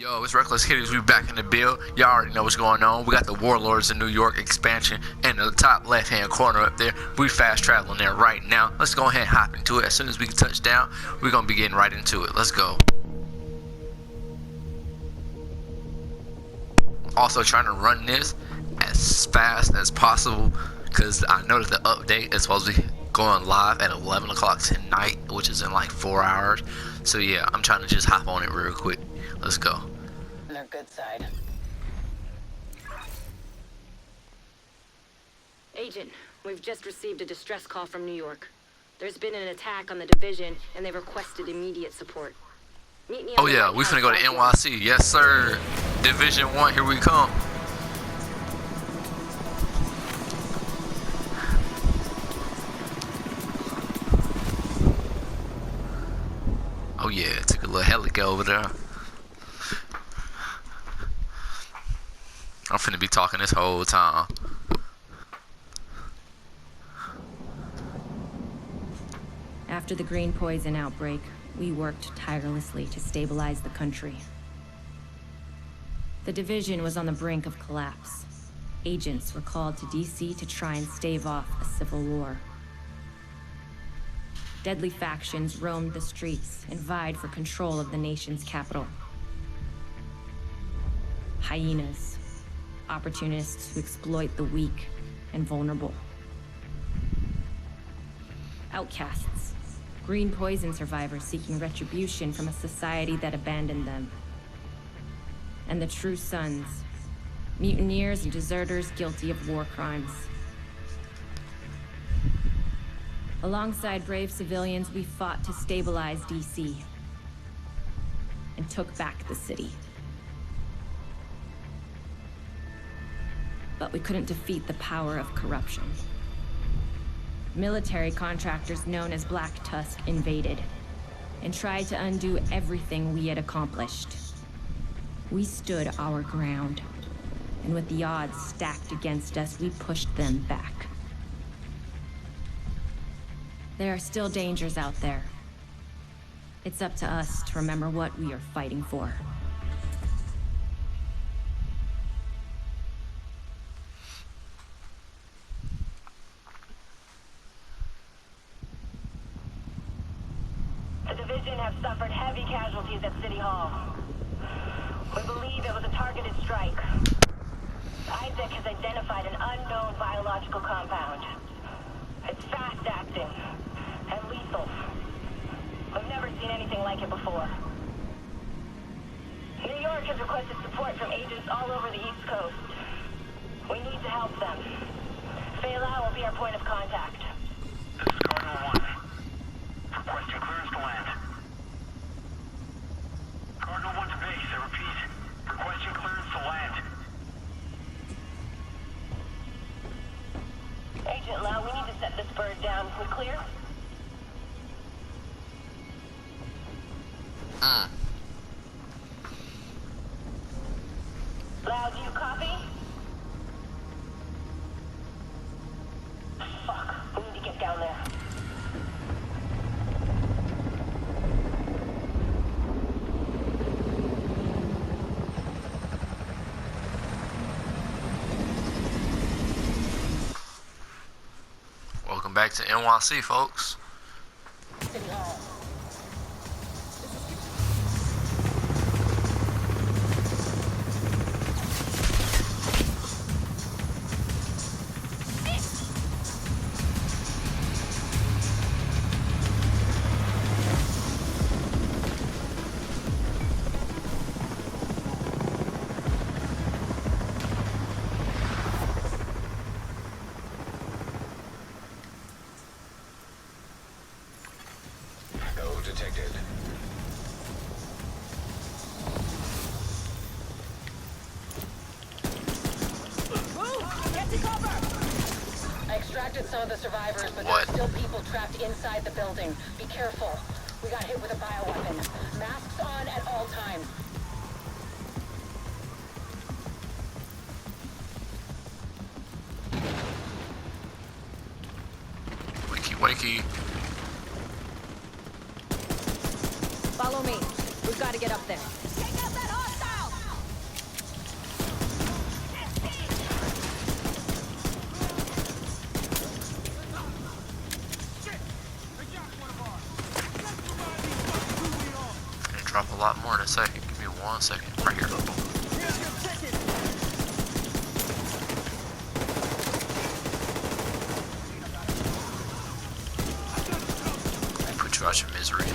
Yo, it's Reckless Kitties. We back in the build. Y'all already know what's going on. We got the Warlords of New York expansion in the top left-hand corner up there. We fast traveling there right now. Let's go ahead and hop into it. As soon as we can touch down, we're gonna be getting right into it. Let's go. Also trying to run this as fast as possible because I noticed the update is supposed to be going live at 11 o'clock tonight, which is in like 4 hours. So yeah, I'm trying to just hop on it real quick. Let's go. Their good side. Agent, we've just received a distress call from New York. There's been an attack on the division, and they requested immediate support. Meet me on Oh the yeah, White we House finna go to platform. NYC. Yes sir. Division 1, here we come. Oh yeah, took a little helico over there. I'm finna be talking this whole time. After the green poison outbreak, we worked tirelessly to stabilize the country. The division was on the brink of collapse. Agents were called to DC to try and stave off a civil war. Deadly factions roamed the streets and vied for control of the nation's capital. Hyenas, opportunists who exploit the weak and vulnerable. Outcasts, green poison survivors seeking retribution from a society that abandoned them. And the true sons, mutineers and deserters guilty of war crimes. Alongside brave civilians, we fought to stabilize DC and took back the city. But we couldn't defeat the power of corruption. Military contractors known as Black Tusk invaded and tried to undo everything we had accomplished. We stood our ground, and with the odds stacked against us, we pushed them back. There are still dangers out there. It's up to us to remember what we are fighting for. The division have suffered heavy casualties at City Hall. We believe it was a targeted strike. Isaac has identified an unknown biological compound. It's fast-acting and lethal. We've never seen anything like it before. New York has requested support from agents all over the East Coast. We need to help them. Fela will be our point of contact. This is Cardinal 1. Requesting clearance to land. Cardinal 1 to base, I repeat. Requesting clearance to land. Agent Lau, we need to set this bird down. We clear? Lau, do you copy? Fuck, we need to get down there. Welcome back to NYC, folks. City Hall. No detected. I extracted some of the survivors, but What? there are still people trapped inside the building. Be careful. We got hit with a bioweapon. Masks on at all times. Wakey wakey. Follow me. We've got to get up there. Take out that hostile! drop a lot more in a second. Give me 1 second. Right here. Put you out your misery.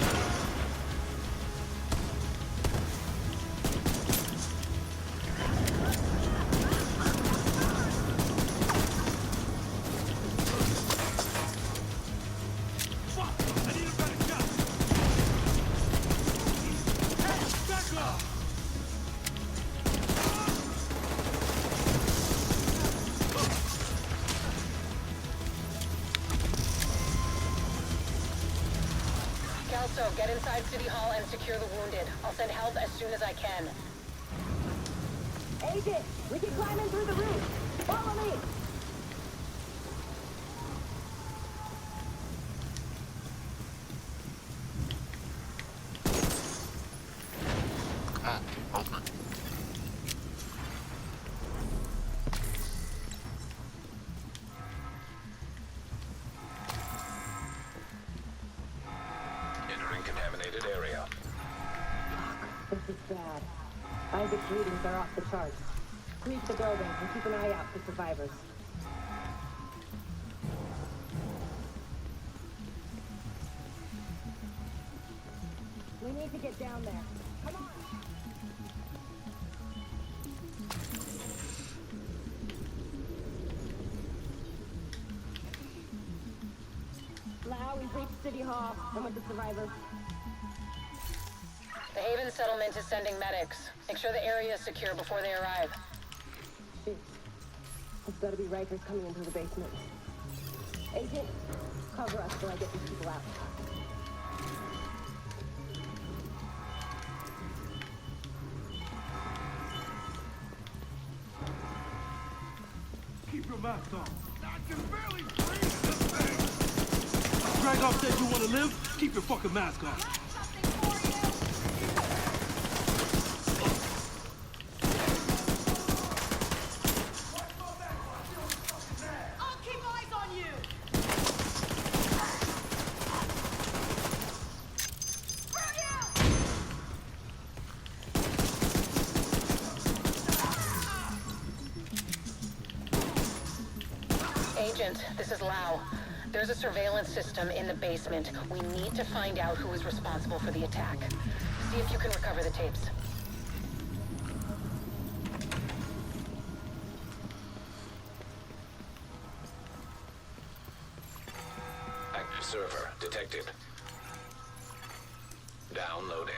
Kelso, get inside City Hall and secure the wounded. I'll send help as soon as I can. Agent, we can climb in through the roof. Follow me. Come on, open it. Entering contaminated area. This is bad. Isaac's readings are off the charts. Sweep the building and keep an eye out for survivors. We need to get down there. Come on! Lau, we've reached City Hall. I'm with the survivors. The Haven settlement is sending medics. Make sure the area is secure before they arrive. Shit. There's gotta be Rikers coming into the basement. Agent, cover us till I get these people out. Keep your mask on. I can barely breathe this thing. Dragoff said you want to live? Keep your fucking mask on. I'll keep eyes on you! Screw you! Agent, this is Lau. There's a surveillance system in the basement. We need to find out who is responsible for the attack. See if you can recover the tapes. Active server detected. Downloading.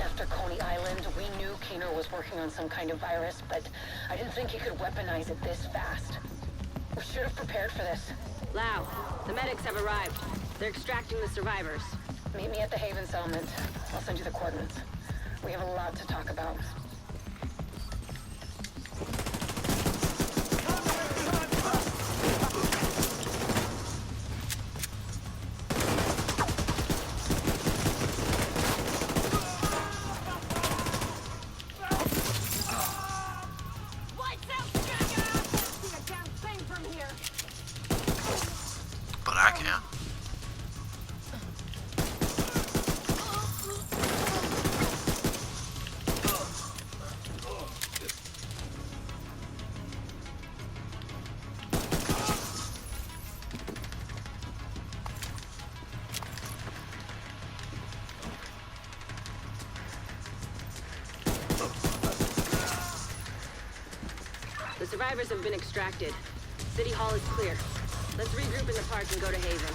After Coney Island, we knew Keener was working on some kind of virus, but I didn't think he could weaponize it this fast. We should have prepared for this. Lau, the medics have arrived. They're extracting the survivors. Meet me at the Haven settlement. I'll send you the coordinates. We have a lot to talk about. Lights out, jackass! See a damn thing from here! But I can. The survivors have been extracted. City Hall is clear. Let's regroup in the park and go to Haven.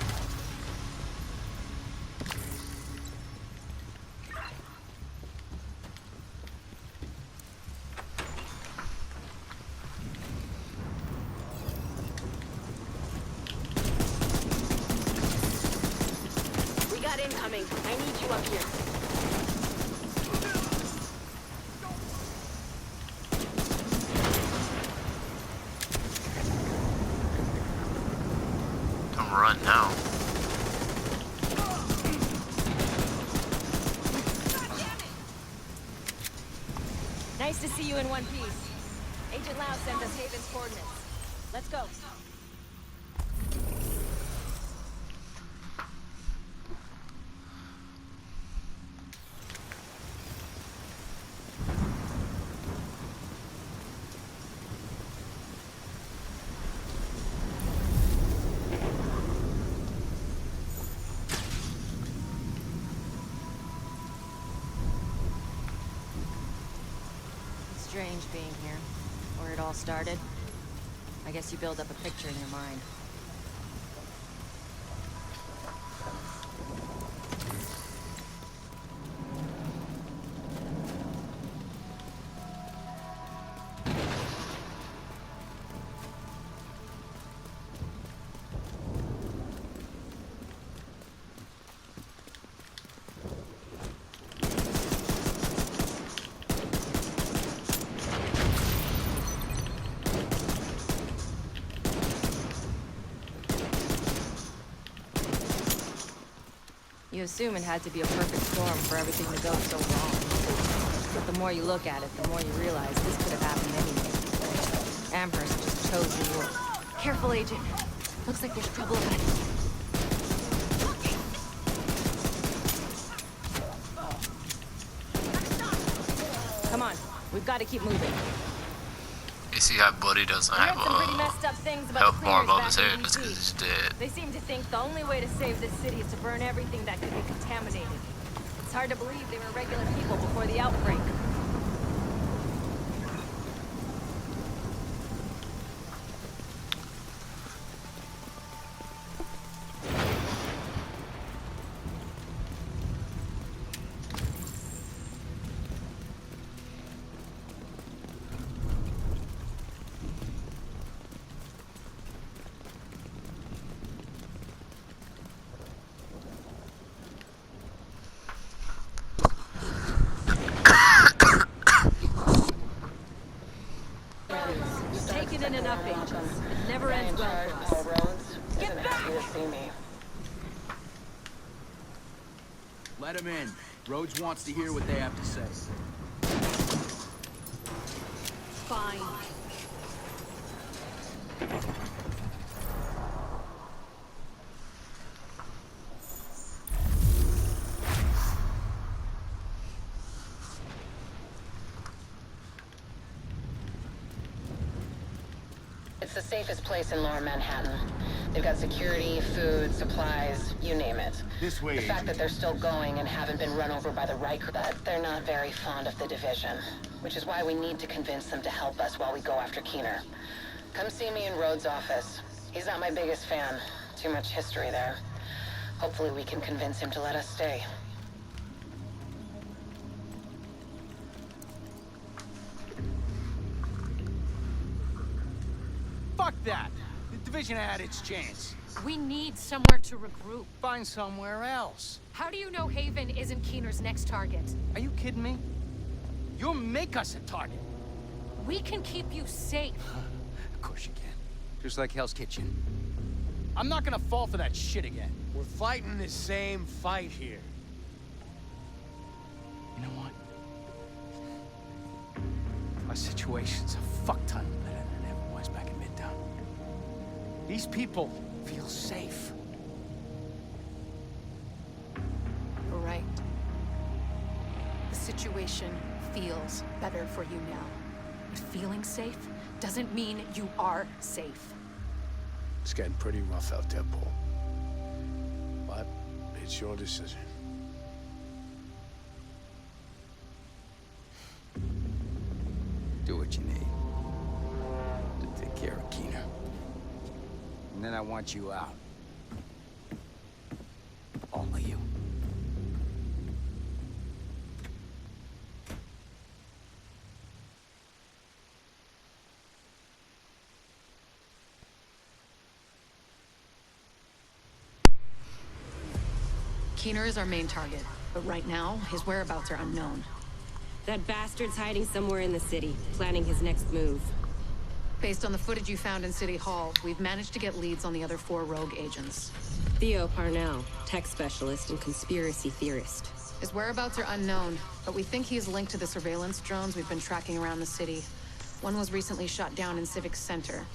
We got incoming. I need you up here. Don't run now. Nice to see you in one piece. Agent Lau sent us Haven's coordinates. Let's go. Strange being here. Where it all started. I guess you build up a picture in your mind. You assume it had to be a perfect storm for everything to go so wrong. But the more you look at it, the more you realize this could have happened anyway. Amherst just chose New York. Careful, Agent. Looks like there's trouble ahead. Come on, we've got to keep moving. You see how Buddy doesn't have health bar above his head? That's because he's dead. They seem to think the only way to save this city is to burn everything that could be contaminated. It's hard to believe they were regular people before the outbreak. Enough agents. It never ends well for us. Roads Get back! to see me. Let him in. Rhodes wants to hear what they have to say. Fine. It's the safest place in Lower Manhattan. They've got security, food, supplies, you name it. This way, The fact Agent. that they're still going and haven't been run over by the Riker, that they're not very fond of the division. Which is why we need to convince them to help us while we go after Keener. Come see me in Rhodes' office. He's not my biggest fan. Too much history there. Hopefully we can convince him to let us stay. Fuck that! The division had its chance. We need somewhere to regroup. Find somewhere else. How do you know Haven isn't Keener's next target? Are you kidding me? You'll make us a target. We can keep you safe. Of course you can. Just like Hell's Kitchen. I'm not gonna fall for that shit again. We're fighting the same fight here. You know what? Our situation's a fuck ton better than it ever was back in Midtown. These people feel safe. Right. The situation feels better for you now. But feeling safe doesn't mean you are safe. It's getting pretty rough out there, Paul. But it's your decision. Do what you need to take care of Keener. And then I want you out. All of you. Keener is our main target, but right now, his whereabouts are unknown. That bastard's hiding somewhere in the city, planning his next move. Based on the footage you found in City Hall, we've managed to get leads on the other 4 rogue agents. Theo Parnell, tech specialist and conspiracy theorist. His whereabouts are unknown, but we think he is linked to the surveillance drones we've been tracking around the city. One was recently shot down in Civic Center.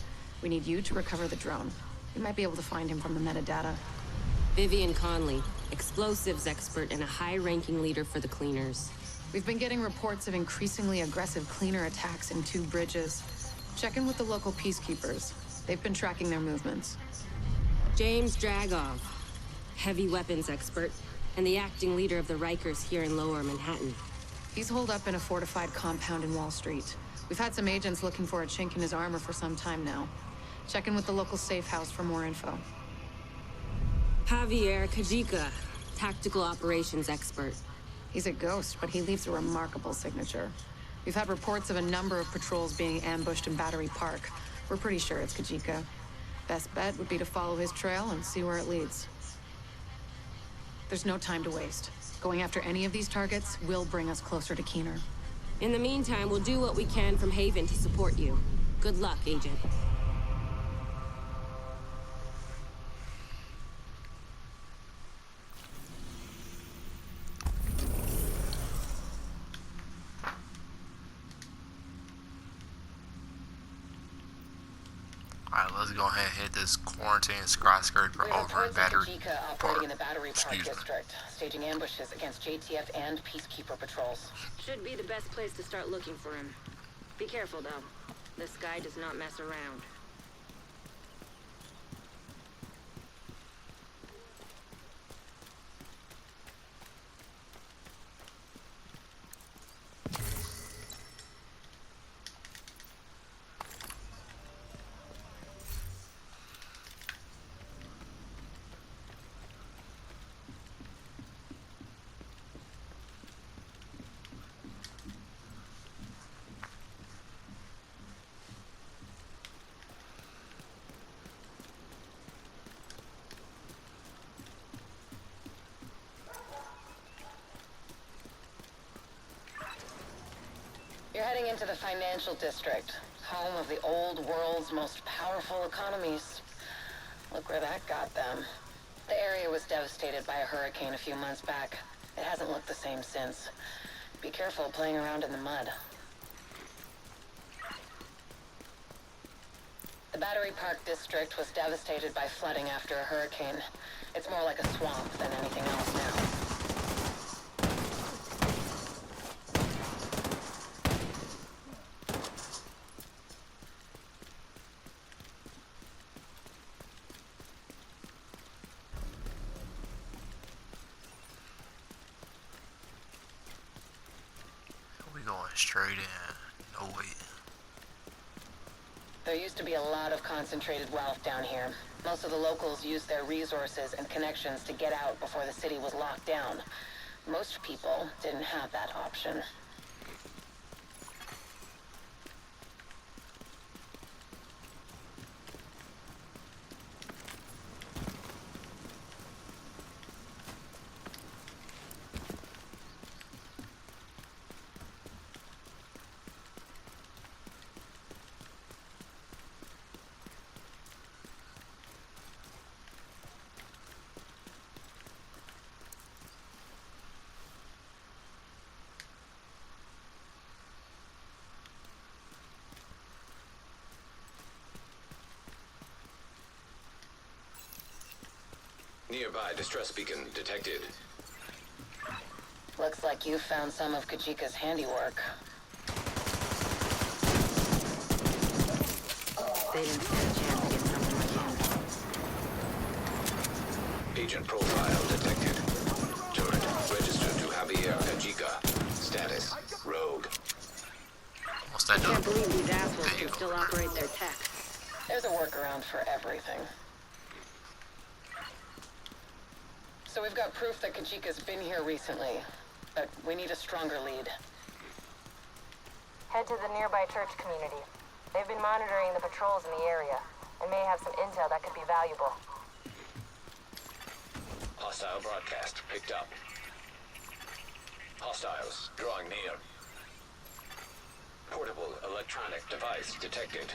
We need you to recover the drone. You might be able to find him from the metadata. Vivian Conley, explosives expert and a high-ranking leader for the Cleaners. We've been getting reports of increasingly aggressive cleaner attacks in 2 bridges. Check in with the local peacekeepers. They've been tracking their movements. James Dragov, heavy weapons expert, and the acting leader of the Rikers here in Lower Manhattan. He's holed up in a fortified compound in Wall Street. We've had some agents looking for a chink in his armor for some time now. Check in with the local safe house for more info. Javier Kajika, tactical operations expert. He's a ghost, but he leaves a remarkable signature. We've had reports of a number of patrols being ambushed in Battery Park. We're pretty sure it's Kajika. Best bet would be to follow his trail and see where it leads. There's no time to waste. Going after any of these targets will bring us closer to Keener. In the meantime, we'll do what we can from Haven to support you. Good luck, Agent. Alright, let's go ahead and hit this quarantine skyscraper over in Battery Kajika Park. operating in the Battery Park Excuse me. district, staging ambushes against JTF and Peacekeeper patrols. Should be the best place to start looking for him. Be careful, though. This guy does not mess around. You're heading into the financial district, home of the old world's most powerful economies. Look where that got them. The area was devastated by a hurricane a few months back. It hasn't looked the same since. Be careful playing around in the mud. The Battery Park district was devastated by flooding after a hurricane. It's more like a swamp than anything else now. We going straight in. No wait. There used to be a lot of concentrated wealth down here. Most of the locals used their resources and connections to get out before the city was locked down. Most people didn't have that option. Nearby distress beacon detected. Looks like you found some of Kajika's handiwork. They didn't stand a chance against something like him. Agent profile detected. Turret registered to Javier Kajika. Status rogue. What's that Can't do? believe these assholes can still operate their tech. There's a workaround for everything. So we've got proof that Kajika's been here recently, but we need a stronger lead. Head to the nearby church community. They've been monitoring the patrols in the area, and may have some intel that could be valuable. Hostile broadcast picked up. Hostiles drawing near. Portable electronic device detected.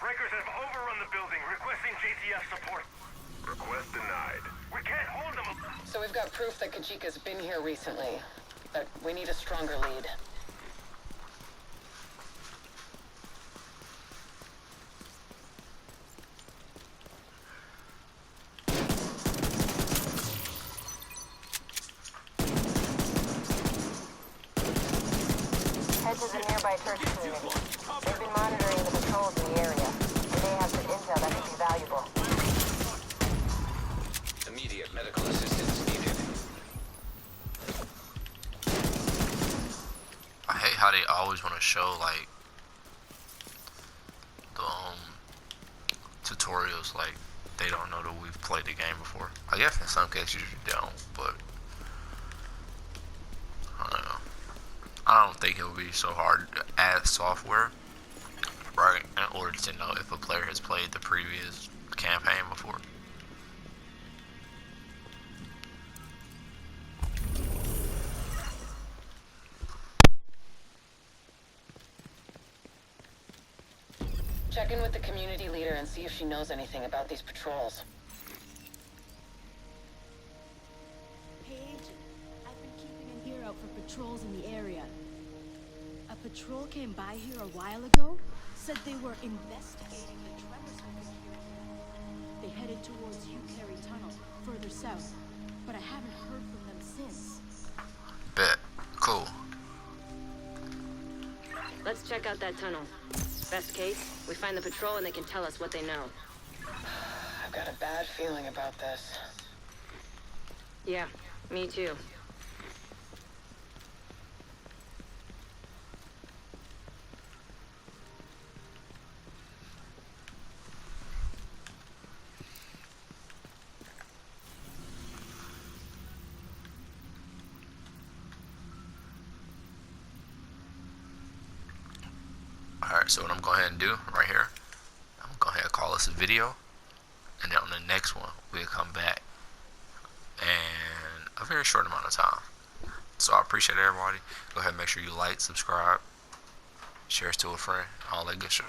Rikers have overrun the building, requesting JTF support. Request denied. We can't hold them. So we've got proof that Kajika's been here recently, but we need a stronger lead. Head to the nearby church community. They've been monitoring the patrols in the area. They may have some intel that could be valuable. Immediate medical assistance needed. I hate how they always want to show like the tutorials like they don't know that we've played the game before. I guess in some cases you don't, but I don't know. I don't think it would be so hard to add software, right, in order to know if a player has played the previous campaign before. Check in with the community leader and see if she knows anything about these patrols. Hey, Agent. I've been keeping an ear out for patrols in the area. A patrol came by here a while ago, said they were investigating the tremors we could hear. They headed towards Ucarry Tunnel, further south, but I haven't heard from them since. Bet. Cool. Let's check out that tunnel. Best case, we find the patrol and they can tell us what they know. I've got a bad feeling about this. Yeah, me too. Alright, so what I'm going to go ahead and do right here, I'm going to go ahead and call this a video, and then on the next one, we'll come back in a very short amount of time. So I appreciate everybody. Go ahead and make sure you like, subscribe, share it to a friend, all that good shit.